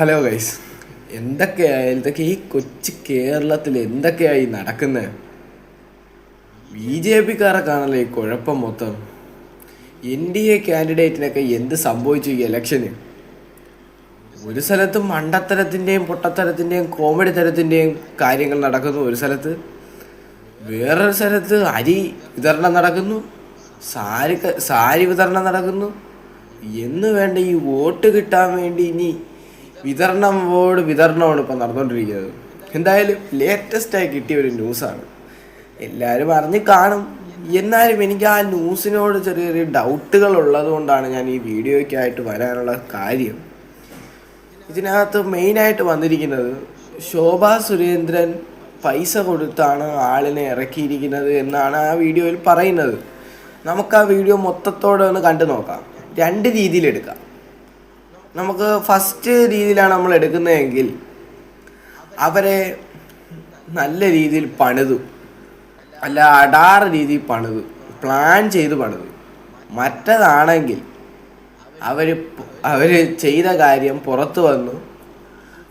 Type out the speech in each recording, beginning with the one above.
Hello guys, ഇതൊക്കെ ഈ കൊച്ചു കേരളത്തിൽ എന്തൊക്കെയായി നടക്കുന്നത്? ബി ജെ പിക്കാരൊക്കെയാണല്ലോ ഈ കുഴപ്പം മൊത്തം. NDA കാൻഡിഡേറ്റിനൊക്കെ എന്ത് സംഭവിച്ചു ഈ ഇലക്ഷന്? ഒരു സ്ഥലത്ത് മണ്ടത്തരത്തിൻ്റെയും പൊട്ടത്തരത്തിൻ്റെയും കോമഡി തരത്തിൻ്റെയും കാര്യങ്ങൾ നടക്കുന്നു, ഒരു സ്ഥലത്ത് വേറൊരു സ്ഥലത്ത് അരി വിതരണം നടക്കുന്നു, സാരി വിതരണം നടക്കുന്നു. എന്ന് വേണ്ട ഈ വോട്ട് കിട്ടാൻ വേണ്ടി ഇനി വിതരണമാണ് ഇപ്പം നടന്നുകൊണ്ടിരിക്കുന്നത്. എന്തായാലും ലേറ്റസ്റ്റായി കിട്ടിയ ഒരു ന്യൂസാണ്, എല്ലാവരും അറിഞ്ഞ് കാണും. എന്നാലും എനിക്ക് ആ ന്യൂസിനോട് ചെറിയ ഡൗട്ടുകൾ ഉള്ളത് കൊണ്ടാണ് ഞാൻ ഈ വീഡിയോയ്ക്കായിട്ട് വരാനുള്ള കാര്യം. ഇതിനകത്ത് മെയിനായിട്ട് വന്നിരിക്കുന്നത് ശോഭാ സുരേന്ദ്രൻ പൈസ കൊടുത്താണ് ആളിനെ ഇറക്കിയിരിക്കുന്നത് എന്നാണ് ആ വീഡിയോയിൽ പറയുന്നത്. നമുക്ക് ആ വീഡിയോ മൊത്തത്തോടെ ഒന്ന് കണ്ടു നോക്കാം. രണ്ട് രീതിയിലെടുക്കാം. നമുക്ക് ഫസ്റ്റ് രീതിയിലാണ് നമ്മൾ എടുക്കുന്നതെങ്കിൽ അവരെ നല്ല രീതിയിൽ പണിതു, അല്ല അടാറ് രീതിയിൽ പണിതു, പ്ലാൻ ചെയ്ത് പണിതു. മറ്റതാണെങ്കിൽ അവർ ചെയ്ത കാര്യം പുറത്തു വന്നു,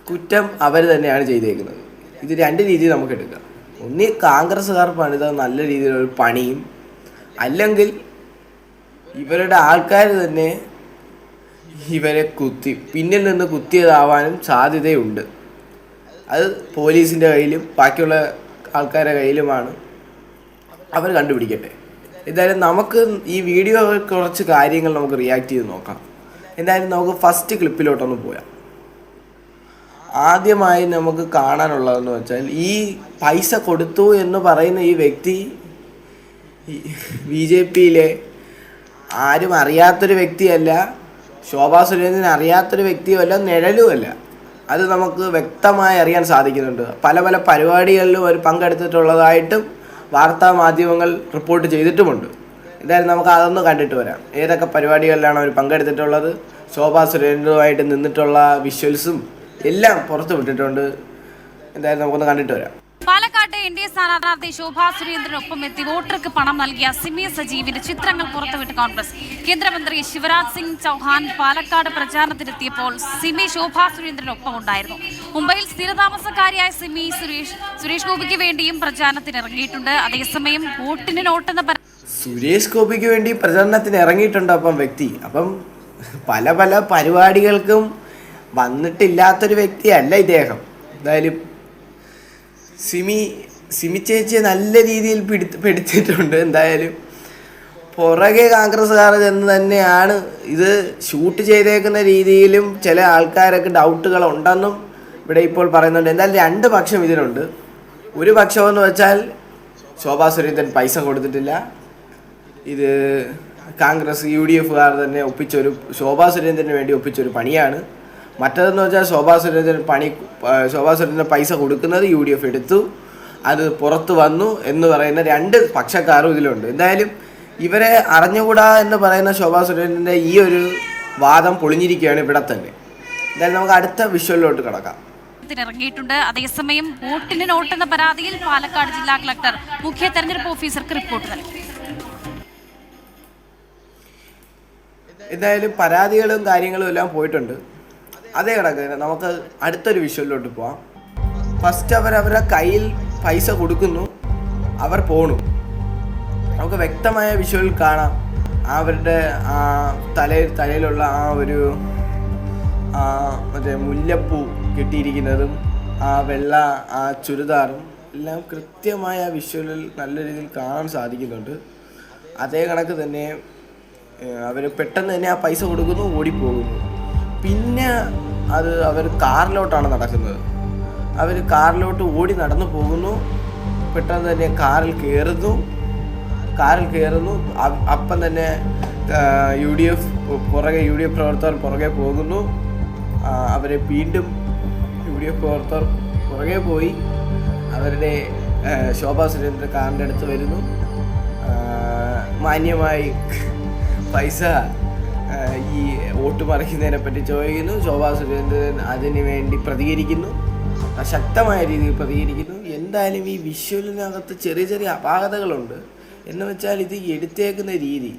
കുറ്റം അവർ തന്നെയാണ് ചെയ്തേക്കുന്നത്. ഇത് രണ്ട് രീതിയിൽ നമുക്ക് എടുക്കാം. ഒന്നീ കോൺഗ്രസ്സുകാർ പണിത നല്ല രീതിയിലൊരു പണിയും, അല്ലെങ്കിൽ ഇവരുടെ ആൾക്കാർ തന്നെ ഇവരെ പിന്നിൽ നിന്ന് കുത്തിയതാവാനും സാധ്യതയുണ്ട്. അത് പോലീസിൻ്റെ കയ്യിലും ബാക്കിയുള്ള ആൾക്കാരുടെ കയ്യിലുമാണ്, അവർ കണ്ടുപിടിക്കട്ടെ. എന്തായാലും നമുക്ക് ഈ വീഡിയോ കുറച്ച് കാര്യങ്ങൾ നമുക്ക് റിയാക്ട് ചെയ്ത് നോക്കാം. എന്തായാലും നമുക്ക് ഫസ്റ്റ് ക്ലിപ്പിലോട്ടൊന്ന് പോയാം. ആദ്യമായി നമുക്ക് കാണാനുള്ളതെന്ന് വെച്ചാൽ, ഈ പൈസ കൊടുത്തു എന്ന് പറയുന്ന ഈ വ്യക്തി BJPയിലെ ആരും അറിയാത്തൊരു വ്യക്തിയല്ല, ശോഭാ സുരേന്ദ്രൻ അറിയാത്തൊരു വ്യക്തിയുമല്ല, നിഴലുമല്ല. അത് നമുക്ക് വ്യക്തമായി അറിയാൻ സാധിക്കുന്നുണ്ട്. പല പല പരിപാടികളിലും അവർ പങ്കെടുത്തിട്ടുള്ളതായിട്ടും വാർത്താ മാധ്യമങ്ങൾ റിപ്പോർട്ട് ചെയ്തിട്ടുമുണ്ട്. എന്തായാലും നമുക്ക് അതൊന്ന് കണ്ടിട്ട് വരാം. ഏതൊക്കെ പരിപാടികളിലാണ് അവർ പങ്കെടുത്തിട്ടുള്ളത്, ശോഭാ സുരേന്ദ്രനുമായിട്ട് നിന്നിട്ടുള്ള വിഷ്വൽസും എല്ലാം പുറത്തു വിട്ടിട്ടുണ്ട്. എന്തായാലും നമുക്കൊന്ന് കണ്ടിട്ട് വരാം. പാലക്കാട്ടെ NDA സ്ഥാനാർത്ഥി ശോഭാ സുരേന്ദ്രനൊപ്പം എത്തി വോട്ടർക്ക് പണം നൽകിയ സിമി സജീവിന്റെ ചിത്രങ്ങൾ പുറത്തുവിട്ട് കോൺഗ്രസ്. കേന്ദ്രമന്ത്രി ശിവരാജ് സിംഗ് ചൗഹാൻ പാലക്കാട് പ്രചാരണത്തിനെത്തിയപ്പോൾ സിമി ശോഭാ സുരേന്ദ്രനൊപ്പം ഉണ്ടായിരുന്നു. മുംബൈയിൽ സ്ഥിരതാമസക്കാരിയായ സിമി സുരേഷ് ഗോപിക്ക് വേണ്ടിയും പ്രചാരണത്തിന് ഇറങ്ങിയിട്ടുണ്ട്. അതേസമയം വോട്ടിന് നോട്ടെന്ന സുരേഷ് ഗോപിക്ക് വേണ്ടി പ്രചരണത്തിന് ഇറങ്ങിയിട്ടുണ്ട്. അപ്പം പല പല പരിപാടികൾക്കും വന്നിട്ടില്ലാത്തൊരു വ്യക്തിയല്ല ഇദ്ദേഹം. എന്തായാലും സിമി ചേച്ചിയെ നല്ല രീതിയിൽ പെടുത്തിയിട്ടുണ്ട്. എന്തായാലും പുറകെ കോൺഗ്രസ്സുകാർ എന്ന് തന്നെയാണ് ഇത് ഷൂട്ട് ചെയ്തേക്കുന്ന രീതിയിലും ചില ആൾക്കാരൊക്കെ ഡൗട്ടുകൾ ഉണ്ടെന്നും ഇവിടെ ഇപ്പോൾ പറയുന്നുണ്ട്. എന്തായാലും രണ്ട് പക്ഷം ഇതിനുണ്ട്. ഒരു പക്ഷമെന്ന് വെച്ചാൽ ശോഭാ സുരേന്ദ്രൻ പൈസ കൊടുത്തിട്ടില്ല, ഇത് കോൺഗ്രസ് UDFകാർ തന്നെ ശോഭാ സുരേന്ദ്രന് വേണ്ടി ഒപ്പിച്ചൊരു പണിയാണ്. മറ്റതെന്ന് വെച്ചാൽ ശോഭാ സുരേന്ദ്രൻ പൈസ കൊടുക്കുന്നത് UDF എടുത്തു, അത് പുറത്തു വന്നു എന്ന് പറയുന്ന രണ്ട് പക്ഷക്കാരും ഇതിലുണ്ട്. എന്തായാലും ഇവരെ അറിഞ്ഞുകൂടാ എന്ന് പറയുന്ന ശോഭാ സുരേന്ദ്രൻ്റെ ഈ ഒരു വാദം പൊളിഞ്ഞിരിക്കുകയാണ് ഇവിടെ തന്നെ. എന്തായാലും നമുക്ക് അടുത്ത വിഷ്വലിലോട്ട് കിടക്കാം. ഇറങ്ങിയിട്ടുണ്ട്. അതേസമയം വോട്ടിന് നോട്ടെന്ന പരാതിയിൽ പാലക്കാട് ജില്ലാ കളക്ടർ മുഖ്യ തെരഞ്ഞെടുപ്പ് ഓഫീസർക്ക് റിപ്പോർട്ട് നൽകി. എന്തായാലും പരാതികളും കാര്യങ്ങളും എല്ലാം പോയിട്ടുണ്ട്. അതേ കണക്ക് നമുക്ക് അടുത്തൊരു വിഷ്വലിലോട്ട് പോവാം. ഫസ്റ്റ് അവരുടെ കയ്യിൽ പൈസ കൊടുക്കുന്നു, അവർ പോണു. നമുക്ക് വ്യക്തമായ വിഷ്വലിൽ കാണാം അവരുടെ തലയിലുള്ള മറ്റേ മുല്ലപ്പൂ കെട്ടിയിരിക്കുന്നതും വെള്ള ചുരിദാറും എല്ലാം കൃത്യമായ വിഷ്വലിൽ നല്ല രീതിയിൽ കാണാൻ സാധിക്കുന്നുണ്ട്. അതേ കണക്ക് തന്നെ അവർ പെട്ടെന്ന് തന്നെ ആ പൈസ കൊടുക്കുന്നു, ഓടിപ്പോകുന്നു. പിന്നെ അവർ കാറിലോട്ടാണ് നടക്കുന്നത്. അവർ കാറിലോട്ട് ഓടി നടന്നു പോകുന്നു, പെട്ടെന്ന് തന്നെ കാറിൽ കയറുന്നു. അപ്പം തന്നെ UDF പ്രവർത്തകർ പുറകെ പോകുന്നു. അവരെ വീണ്ടും UDF പ്രവർത്തകർ പുറകെ പോയി അവരുടെ ശോഭാ സുരേന്ദ്രൻ കാറിൻ്റെ അടുത്ത് വരുന്നു. മാന്യമായി പൈസ ഈ വോട്ട് മറിക്കുന്നതിനെ പറ്റി ചോദിക്കുന്നു. ശോഭാ സുരേന്ദ്രൻ അതിന് വേണ്ടി പ്രതികരിക്കുന്നു, ശക്തമായ രീതിയിൽ പ്രതികരിക്കുന്നു. എന്തായാലും ഈ വിഷ്വലിനകത്ത് ചെറിയ ചെറിയ അപാകതകളുണ്ട്. എന്ന് വെച്ചാൽ ഇത് എടുത്തേക്കുന്ന രീതി,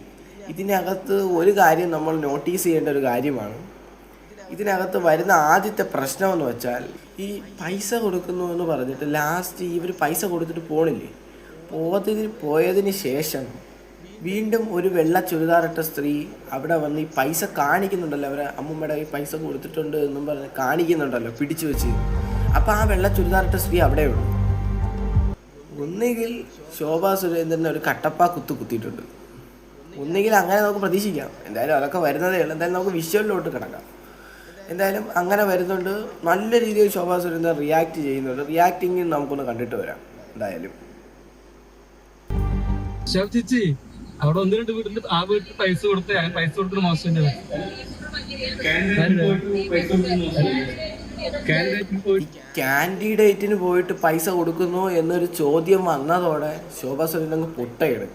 ഇതിനകത്ത് ഒരു കാര്യം നമ്മൾ നോട്ടീസ് ചെയ്യേണ്ട ഒരു കാര്യമാണ്. ഇതിനകത്ത് വരുന്ന ആദ്യത്തെ പ്രശ്നമെന്ന് വെച്ചാൽ ഈ പൈസ കൊടുക്കുന്നു എന്ന് പറഞ്ഞിട്ട് ലാസ്റ്റ് ഇവർ പൈസ കൊടുത്തിട്ട് പോണില്ലേ, പോയതിന് ശേഷം വീണ്ടും ഒരു വെള്ള ചുരിദാറിട്ട സ്ത്രീ അവിടെ വന്ന് ഈ പൈസ കാണിക്കുന്നുണ്ടല്ലോ, അവരെ അമ്മൂമ്മയുടെ ഈ പൈസ കൊടുത്തിട്ടുണ്ട് എന്നും പറഞ്ഞ് കാണിക്കുന്നുണ്ടല്ലോ പിടിച്ചു വെച്ച്. അപ്പോൾ ആ വെള്ള ചുരിദാറിട്ട സ്ത്രീ അവിടെയുള്ളൂ. ഒന്നുകിൽ ശോഭാ സുരേന്ദ്രന് ഒരു കട്ടപ്പ കുത്തിയിട്ടുണ്ട്, ഒന്നുകിൽ അങ്ങനെ നമുക്ക് പ്രതീക്ഷിക്കാം. എന്തായാലും അതൊക്കെ വരുന്നതേ ഉള്ളൂ. എന്തായാലും നമുക്ക് വിഷ്വലിലോട്ട് കിടക്കാം. എന്തായാലും അങ്ങനെ വരുന്നുണ്ട്. നല്ല രീതിയിൽ ശോഭാ സുരേന്ദ്രൻ റിയാക്ട് ചെയ്യുന്നുണ്ട്. റിയാക്ടിങ് നമുക്കൊന്ന് കണ്ടിട്ട് വരാം. എന്തായാലും ചേച്ചി അവിടെ ഒന്ന് രണ്ട് വീട്ടിൽ ആ വീട്ടിൽ പൈസ കൊടുത്ത് പൈസ കൊടുത്തിട്ട് മോശം കാൻഡിഡേറ്റിന് പോയിട്ട് പൈസ കൊടുക്കുന്നു എന്നൊരു ചോദ്യം വന്നതോടെ ശോഭാ സുരേന്ദ്രൻ പൊട്ടയിടും,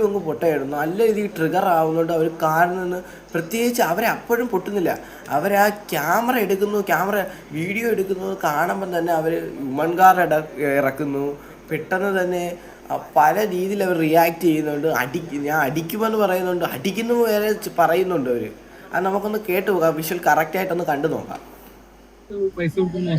അങ്ങ് പൊട്ടയിടും. നല്ല രീതിയിൽ ട്രിഗർ ആവുന്നുണ്ട്. അവർ കാറിൽ നിന്ന് പ്രത്യേകിച്ച് അവരെ അപ്പോഴും പൊട്ടുന്നില്ല. അവർ ആ ക്യാമറ വീഡിയോ എടുക്കുന്നത് കാണുമ്പം തന്നെ അവർ ഹ്യൂമൻ കാർ ഇറക്കുന്നു. പെട്ടെന്ന് തന്നെ പല രീതിയിൽ അവർ റിയാക്ട് ചെയ്യുന്നുണ്ട്. ഞാൻ അടിക്കുമെന്ന് പറയുന്നുണ്ട്, അടിക്കുന്നു വരെ പറയുന്നുണ്ട് അവർ. അത് നമുക്കൊന്ന് കേട്ട് നോക്കാം, വിഷ്വൽ കറക്റ്റായിട്ടൊന്ന് കണ്ടു നോക്കാം. പൈസ കൊടുക്കുന്ന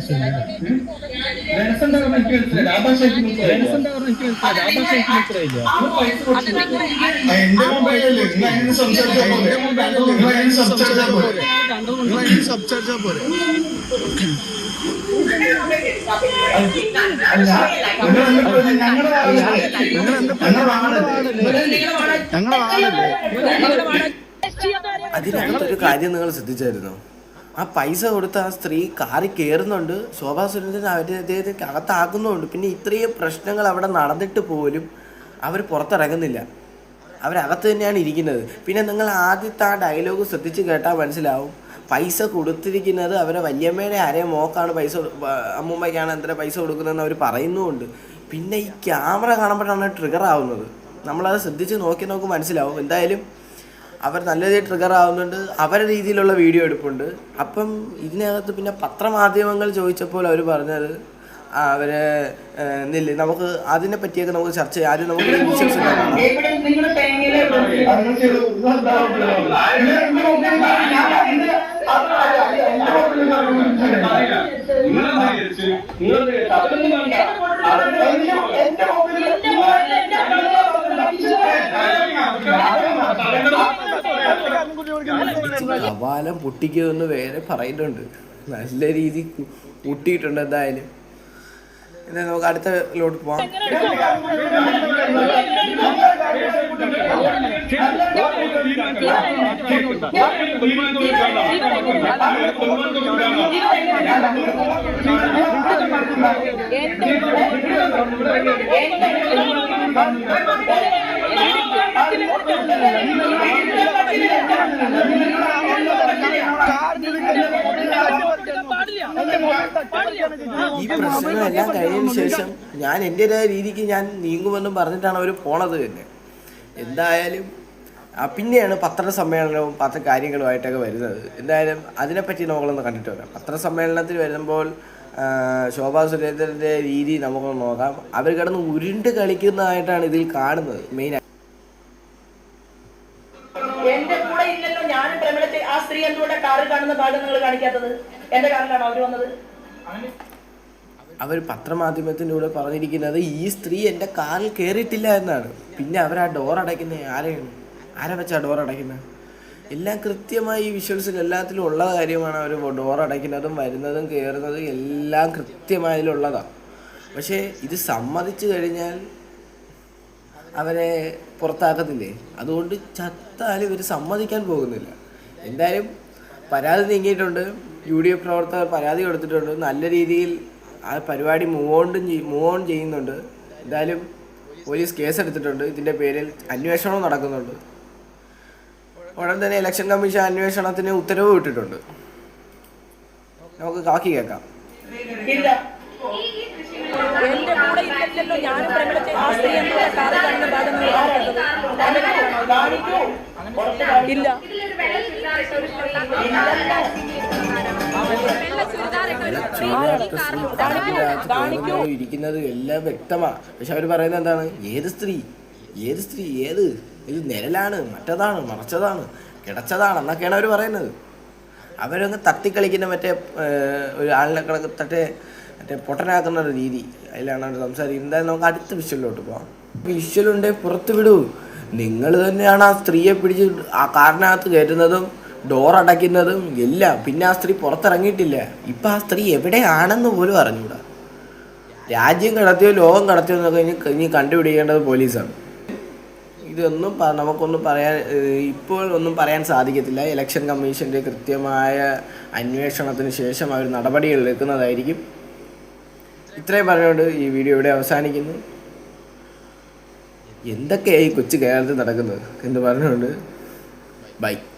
അതിനകത്തൊരു കാര്യം നിങ്ങൾ ശ്രദ്ധിച്ചായിരുന്നോ? ആ പൈസ കൊടുത്ത ആ സ്ത്രീ കാറിൽ കയറുന്നുണ്ട്, ശോഭാ സുരേന്ദ്രൻ അദ്ദേഹത്തിന് അകത്താക്കുന്നുണ്ട്. പിന്നെ ഇത്രയും പ്രശ്നങ്ങൾ അവിടെ നടന്നിട്ട് പോലും അവർ പുറത്തിറങ്ങുന്നില്ല, അവരകത്ത് തന്നെയാണ് ഇരിക്കുന്നത്. പിന്നെ നിങ്ങൾ ആദ്യത്തെ ആ ഡയലോഗ് ശ്രദ്ധിച്ച് കേട്ടാൽ മനസ്സിലാവും, പൈസ കൊടുത്തിരിക്കുന്നത് അവരെ വല്യമ്മയുടെ ആരെയും മോക്കാണ് പൈസ, അമ്മൂമ്മയ്ക്കാണ് എന്തിനാ പൈസ കൊടുക്കുന്നതെന്ന് അവർ പറയുന്നുമുണ്ട്. പിന്നെ ഈ ക്യാമറ കാണുമ്പോഴാണ് ട്രിഗർ ആവുന്നത്. നമ്മളത് ശ്രദ്ധിച്ച് നമുക്ക് മനസ്സിലാവും. എന്തായാലും അവർ നല്ല രീതിയിൽ ട്രിഗർ ആവുന്നുണ്ട്. അവരുടെ രീതിയിലുള്ള വീഡിയോ എടുപ്പുണ്ട്. അപ്പം ഇതിനകത്ത് പിന്നെ പത്രമാധ്യമങ്ങൾ ചോദിച്ചപ്പോൾ അവർ പറഞ്ഞത് അവര് നമുക്ക് അതിനെ പറ്റിയൊക്കെ നമുക്ക് ചർച്ച ചെയ്യാം. ആദ്യം നമുക്ക് വിശ്വസിച്ച് കവാലം പൊട്ടിക്കുമെന്ന് വേറെ പറയുന്നുണ്ട്. നല്ല രീതിയിൽ പൊട്ടിയിട്ടുണ്ട്. എന്തായാലും നമുക്ക് അടുത്ത ലോട്ട് പോവാം. ഈ പ്രശ്നമെല്ലാം കഴിഞ്ഞതിന് ശേഷം ഞാൻ എൻ്റെതായ രീതിക്ക് ഞാൻ നീങ്ങുമെന്നും പറഞ്ഞിട്ടാണ് അവർ പോണത് തന്നെ. എന്തായാലും പിന്നെയാണ് പത്രസമ്മേളനവും കാര്യങ്ങളുമായിട്ടൊക്കെ വരുന്നത്. എന്തായാലും അതിനെപ്പറ്റി നമ്മളൊന്ന് കണ്ടിട്ട് വരാം. പത്രസമ്മേളനത്തിൽ വരുമ്പോൾ ശോഭാ സുരേന്ദ്രൻ്റെ രീതി നമുക്കൊന്ന് നോക്കാം. അവർ കിടന്ന് ഉരുണ്ട് കളിക്കുന്നതായിട്ടാണ് ഇതിൽ കാണുന്നത് മെയിൻ. എന്റെ കൂടെ ഇല്ലല്ലോ, ഞാനും പ്രമിളത്തെ ആ സ്ത്രീ എന്തുകൊണ്ട് കാറിൽ കാണുന്ന ഭാഗം നിങ്ങൾ കാണിക്കാത്തത്? എന്റെ കാറിലാണോ അവര് വന്നത്? അവർ പത്രമാധ്യമത്തിൻ്റെ കൂടെ പറഞ്ഞിരിക്കുന്നത് ഈ സ്ത്രീ എൻ്റെ കാറിൽ കയറിയിട്ടില്ല എന്നാണ്. പിന്നെ അവർ ആ ഡോർ അടയ്ക്കുന്നത് ആരെ വെച്ചാ ഡോർ അടയ്ക്കുന്നത്? എല്ലാം കൃത്യമായി ഈ വിഷ്വൽസിൽ എല്ലാത്തിലും ഉള്ള കാര്യമാണ്. അവർ ഡോർ അടയ്ക്കുന്നതും വരുന്നതും കയറുന്നതും എല്ലാം കൃത്യമായതിലുള്ളതാണ്. പക്ഷേ ഇത് സമ്മതിച്ചു കഴിഞ്ഞാൽ അവരെ പുറത്താക്കത്തില്ലേ? അതുകൊണ്ട് ചത്താലും ഇവർ സമ്മതിക്കാൻ പോകുന്നില്ല. എന്തായാലും പരാതി നീങ്ങിയിട്ടുണ്ട്. UDF പ്രവർത്തകർ പരാതി കൊടുത്തിട്ടുണ്ട്. നല്ല രീതിയിൽ ആ പരിപാടി മൂവ് ഓൺ ചെയ്യുന്നുണ്ട്. എന്തായാലും പോലീസ് കേസെടുത്തിട്ടുണ്ട്. ഇതിൻ്റെ പേരിൽ അന്വേഷണവും നടക്കുന്നുണ്ട്. ഉടൻ തന്നെ ഇലക്ഷൻ കമ്മീഷൻ അന്വേഷണത്തിന് ഉത്തരവ് വിട്ടിട്ടുണ്ട്. നമുക്ക് ബാക്കി കേൾക്കാം. എന്റെ കൂടെ ഇല്ലല്ലോ, ഞാനും പ്രമിളത്തെ ആ സ്ത്രീ എന്തുകൊണ്ട് കാറിൽ കാണുന്ന ഭാഗം നിങ്ങൾ ഇല്ല. ഇരിക്കുന്നത് എല്ലാം വ്യക്തമാണ്. പക്ഷെ അവർ പറയുന്നത് എന്താണ്? ഏത് സ്ത്രീ ഇത് നിഴലാണ്, മറ്റതാണ്, മറച്ചതാണ്, കിടച്ചതാണ് എന്നൊക്കെയാണ് അവർ പറയുന്നത്. അവരങ്ങ് തട്ടിക്കളിക്കുന്ന മറ്റേ ഒരു ആളിനെ കണക്ക് മറ്റേ പൊട്ടനാക്കുന്ന ഒരു രീതി, അതിലാണ് അവർ സംസാരിക്കുന്നത്. എന്തായാലും നമുക്ക് അടുത്ത വിഷ്വലിലോട്ട് പോകാം. വിഷ്വലുണ്ടെങ്കിൽ പുറത്ത് വിടൂ. നിങ്ങൾ തന്നെയാണ് ആ സ്ത്രീയെ പിടിച്ച് ആ കാറിനകത്ത് കയറ്റുന്നതും ഡോർ അടയ്ക്കുന്നതും എല്ലാം. പിന്നെ ആ സ്ത്രീ പുറത്തിറങ്ങിയിട്ടില്ല. ഇപ്പം ആ സ്ത്രീ എവിടെയാണെന്ന് പോലും അറിഞ്ഞൂടാ. രാജ്യം കടത്തിയോ ലോകം കടത്തിയോ എന്നൊക്കെ ഇനി കണ്ടുപിടിക്കേണ്ടത് പോലീസാണ്. ഇതൊന്നും നമുക്കൊന്നും പറയാൻ ഇപ്പോൾ ഒന്നും പറയാൻ സാധിക്കത്തില്ല. ഇലക്ഷൻ കമ്മീഷൻ്റെ കൃത്യമായ അന്വേഷണത്തിന് ശേഷം അവർ നടപടികൾ എടുക്കുന്നതായിരിക്കും. ഇത്രയും പറഞ്ഞുകൊണ്ട് ഈ വീഡിയോ ഇവിടെ അവസാനിക്കുന്നു. എന്തൊക്കെയായി കൊച്ചു കേരളത്തിൽ നടക്കുന്നത് എന്ന് പറഞ്ഞുകൊണ്ട് ബൈ.